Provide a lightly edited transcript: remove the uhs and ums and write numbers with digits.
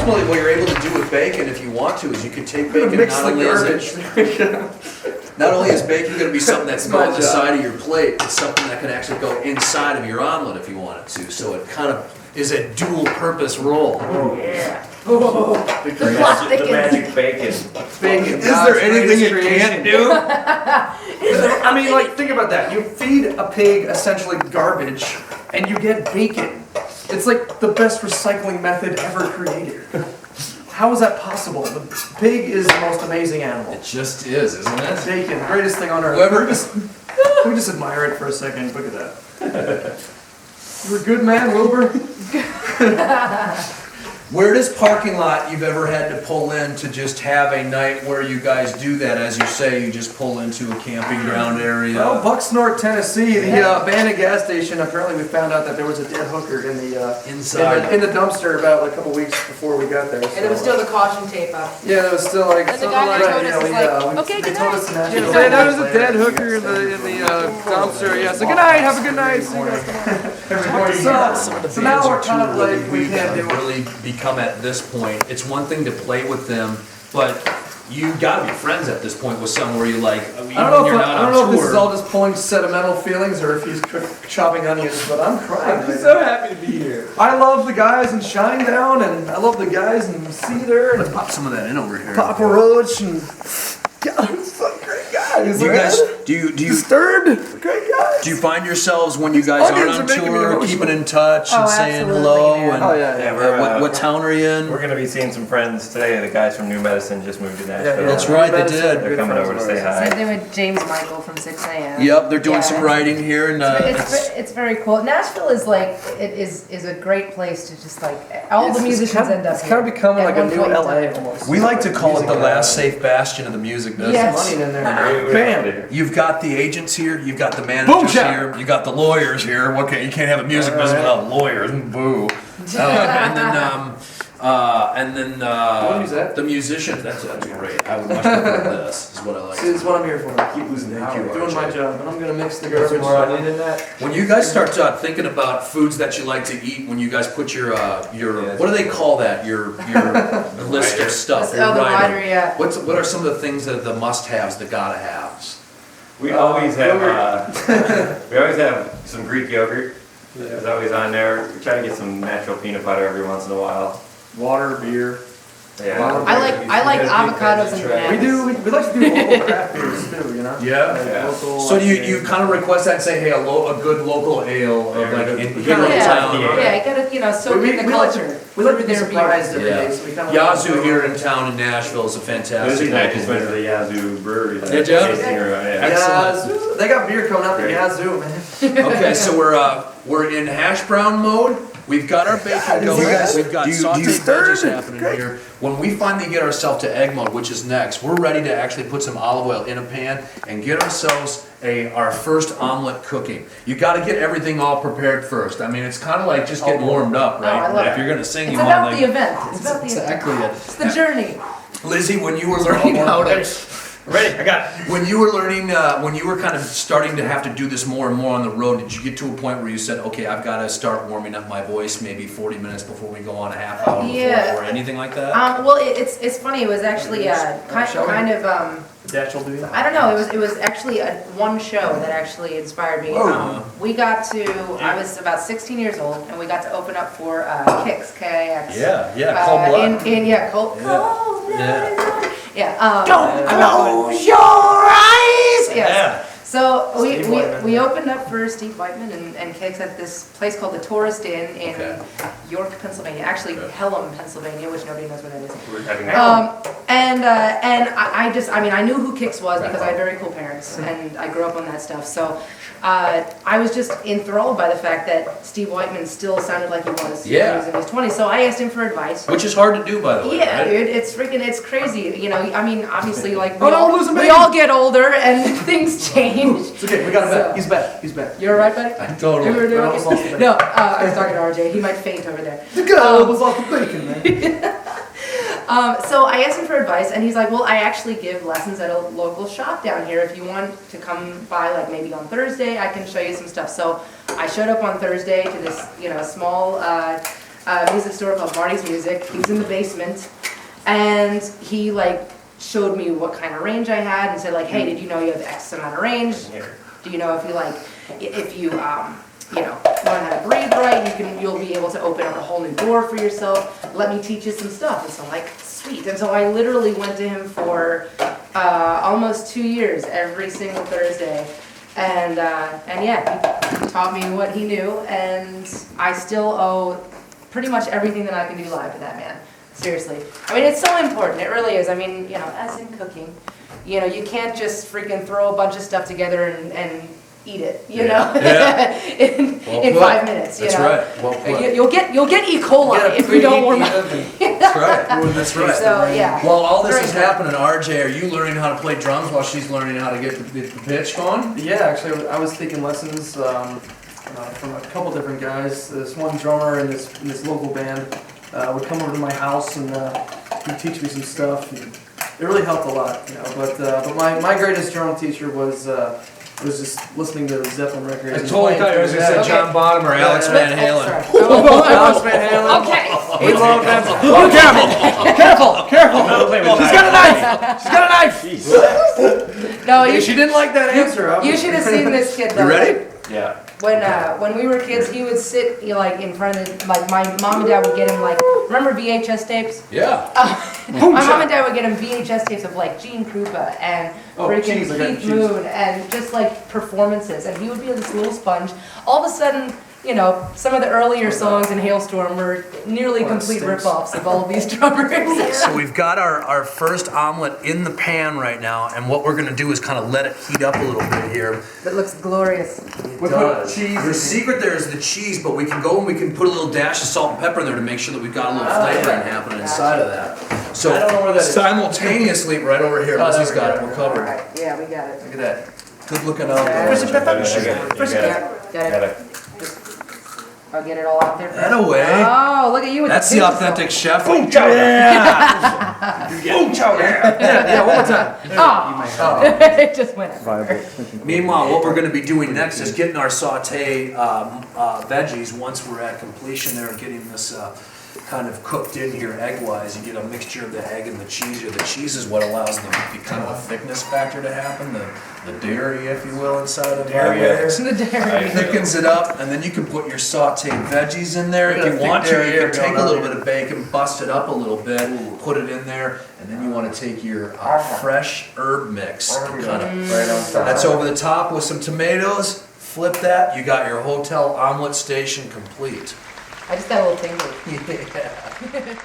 ultimately what you're able to do with bacon, if you want to, is you can take bacon Mix not the only garbage. not only is bacon going to be something that's going on the side of your plate, it's something that can actually go inside of your omelet if you want it to. So it kind of is a dual purpose role. Oh, yeah. Oh, The magic bacon. Bacon. Is there anything it can't do? I mean, like, think about that. You feed a pig essentially garbage, and you get bacon. It's like the best recycling method ever created. How is that possible? The pig is the most amazing animal. It just is, isn't it? Bacon, greatest thing on earth. Whoever- We just admire it for a second. Look at that. You're a good man, Wilbur. Weirdest parking lot you've ever had to pull in to just have a night where you guys do that? As you say, you just pull into a camping ground area. Well, Bucksnort, Tennessee, the abandoned gas station. Apparently, we found out that there was a dead hooker in the Inside. in the dumpster about a couple weeks before we got there. And there was still the caution tape up. Yeah, there was still like. And the guy that told us is like, okay, they good told night. us in Nashville. Yeah, There was a dead hooker in the dumpster. Yeah, so good night, have a good night. See you guys tomorrow. So now we're kind of like we can't do it. really become at this point. It's one thing to play with them, but you gotta be friends at this point with someone where you're like, I don't know if this is tour. all just pulling sentimental feelings or if he's chopping onions, but I'm crying. I'm so happy to be here. I love the guys in Shinedown, and I love the guys in Cedar, Let's and pop some of that in over here. Papa Roach, and God, some great guys. Do you man. guys do you Disturbed? Great guys. do you find yourselves when you guys Onions aren't are on making me tour emotional. keeping in touch and Oh, saying absolutely, hello? man. And Oh yeah, Yeah, we're, what town are you in? We're going to be seeing some friends today. The guys from New Medicine just moved to Nashville. That's right, they did. They're coming over to say Same hi. thing with James Michael from 6 a.m. Yep, they're doing Yeah. some writing here, and It's very cool. Nashville is like it is a great place to just like all the musicians end up. It's kind of becoming at like a one new point in LA time. almost. we like to call it the last safe bastion of the music business. Yes. Money in there. We're Bam. there. You've got the agents here, you've got the managers shot. here, you got the lawyers here. Okay, you can't have a music business without lawyers. Boo. And then What is that? the musicians. That's great. I would much prefer this. Is what I like. See, this is what I'm here for. Keep losing Thank you, I'm doing my RJ. job, and I'm gonna mix the Got some garbage. more onion in that? When you guys start thinking about foods that you like to eat, when you guys put your what do they call that? Your list of stuff. Your Oh, the rider. rider, yeah. What are some of the things that the must-haves, the gotta-haves? We always have some Greek yogurt. It's always on there. We try to get some natural peanut butter every once in a while. Water, beer. Yeah. I like avocados and bananas. We like to do local craft beers too, you know? Yeah. Local, So do you kind of request that and say, hey, a good local ale of like in here in Yeah, town? yeah, you gotta soak in the culture. We like to be Through their surprised beer. every Yeah. day, so we kind of Yazoo here in town in Nashville is a This fantastic. week I just went to the Yazoo Brewery. Did ya? Tasting room, yeah. Excellent. Yazoo. They got beer coming out the Great. Yazoo, man. Okay, so we're in hash brown mode. We've got our bacon going. you guys- We've got do you sauteed stir veggies it? happening Great. here. When we finally get ourselves to egg mode, which is next, we're ready to actually put some olive oil in a pan and get ourselves our first omelet cooking. You got to get everything all prepared first. I mean, it's kind of like just getting warmed up, right? I love If it. you're gonna sing, It's you about want the event. It's about the exactly event. it. It's the journey. Lizzie, when you were learning how to Ready, I got it. when you were learning, when you were kind of starting to have to do this more and more on the road, did you get to a point where you said, okay, I've got to start warming up my voice maybe 40 minutes before we go on, a half hour Yeah. before, or anything like that? Well, it's funny. It was actually kind of Dash will do that. I don't know. It was actually one show that actually inspired me. Whoa. We got to. I was about 16 years old, and we got to open up for Kix, K-I-X. Yeah, cold blood. Cold. Yeah. Cold blood. Yeah. Yeah. Don't close your eyes! Yes. Yeah. So Steve Whiteman. we opened up for Steve Whiteman and Kix at this place called the Tourist Inn in Okay. York, Pennsylvania. Actually, Okay. Pelham, Pennsylvania, which nobody knows where that is. We're having And I knew who Kix was because I had very cool parents and I grew up on that stuff. So I was just enthralled by the fact that Steve Whiteman still sounded like he was when he was in his 20s. So I asked him for advice. Which is hard to do, by the way, Yeah, right? dude, it's crazy. You know, I mean, obviously, like Oh, no, lose a we baby. all get older and things change. It's okay, we got him So- back. He's back. He's back. You're right, buddy. Totally. You were doing I almost lost the okay? baby. No, I was talking to RJ. He might faint over there. The guy was off the bacon, man. So I asked him for advice, and he's like, "Well, I actually give lessons at a local shop down here. If you want to come by, like maybe on Thursday, I can show you some stuff." So I showed up on Thursday to this, small music store called Marty's Music. He was in the basement, and he like showed me what kind of range I had and said like, hey, did you know you have X amount of range? Do you know if you you know, learn how to breathe right, you'll be able to open up a whole new door for yourself. Let me teach you some stuff. And so I'm like, sweet. And so I literally went to him for almost 2 years, every single Thursday. And yeah, he taught me what he knew, and I still owe pretty much everything that I can do live to that man. Seriously. I mean, it's so important. It really is. I mean, you know, as in cooking, you know, you can't just freaking throw a bunch of stuff together and eat it, you know, in 5 minutes. You That's know? right. Well put. You'll get E. coli if you don't warm up. That's right. That's right. So yeah. While all this Very is good. happening, RJ, are you learning how to play drums while she's learning how to get the pitch going? Yeah, actually, I was taking lessons from a couple different guys. This one drummer in this local band would come over to my house and he'd teach me some stuff. And it really helped a lot, you know. But my greatest drum teacher was just listening to the Zeppelin records. I and totally playing thought you were through going to that. say John Bonham or Alex Van Halen. Alex Van Halen. Okay. We love them. Oh, careful! Careful! She's got a knife! She's got a knife! Jeez. No, If she didn't like that answer, you should have seen this kid though. You ready? Yeah. When we were kids, he would sit like in front of the, like my mom and dad would get him like, remember VHS tapes? Yeah. My mom and dad would get him VHS tapes of like Gene Krupa and freaking jeez, I got Keith cheese. Moon and just like performances, and he would be this little sponge. All of a sudden, you know, some of the earlier songs in Halestorm were nearly complete stinks. rip-offs of all of these drummers. So we've got our first omelet in the pan right now, and what we're going to do is kind of let it heat up a little bit here. That looks glorious. We put cheese. The secret there is the cheese, but we can go and we can put a little dash of salt and pepper in there to make sure that we've got a little flavoring happening inside of that. So I don't know where that is. simultaneously, right over here, Oh, there Lizzie's we got go. it. We're All covered. right, yeah, we got it. Look at that. Good looking out Where's the there. pepper? Got it. I'll get it all out there. That away. Oh, look at you with That's the the pizza. authentic chef. Boom chowder. Boom chowder. Yeah, one more time. Oh, it just went. Meanwhile, what we're going to be doing next is getting our saute veggies once we're at completion there, getting this kind of cooked in here egg-wise. You get a mixture of the egg and the cheese here. The cheese is what allows the kind of a thickness factor to happen, the dairy, if you will, inside of Dairy, there. It's in the dairy. Thickens it up, and then you can put your sauteed veggies in there. Look at If you that want thick to, dairy you can here take a going little on bit of bacon, bust it up a little bit, put it in there, and then you want to take your fresh herb mix. Kind of, Right on top. that's over the top with some tomatoes. Flip that, you got your hotel omelet station complete. I just got a little tingle. Yeah.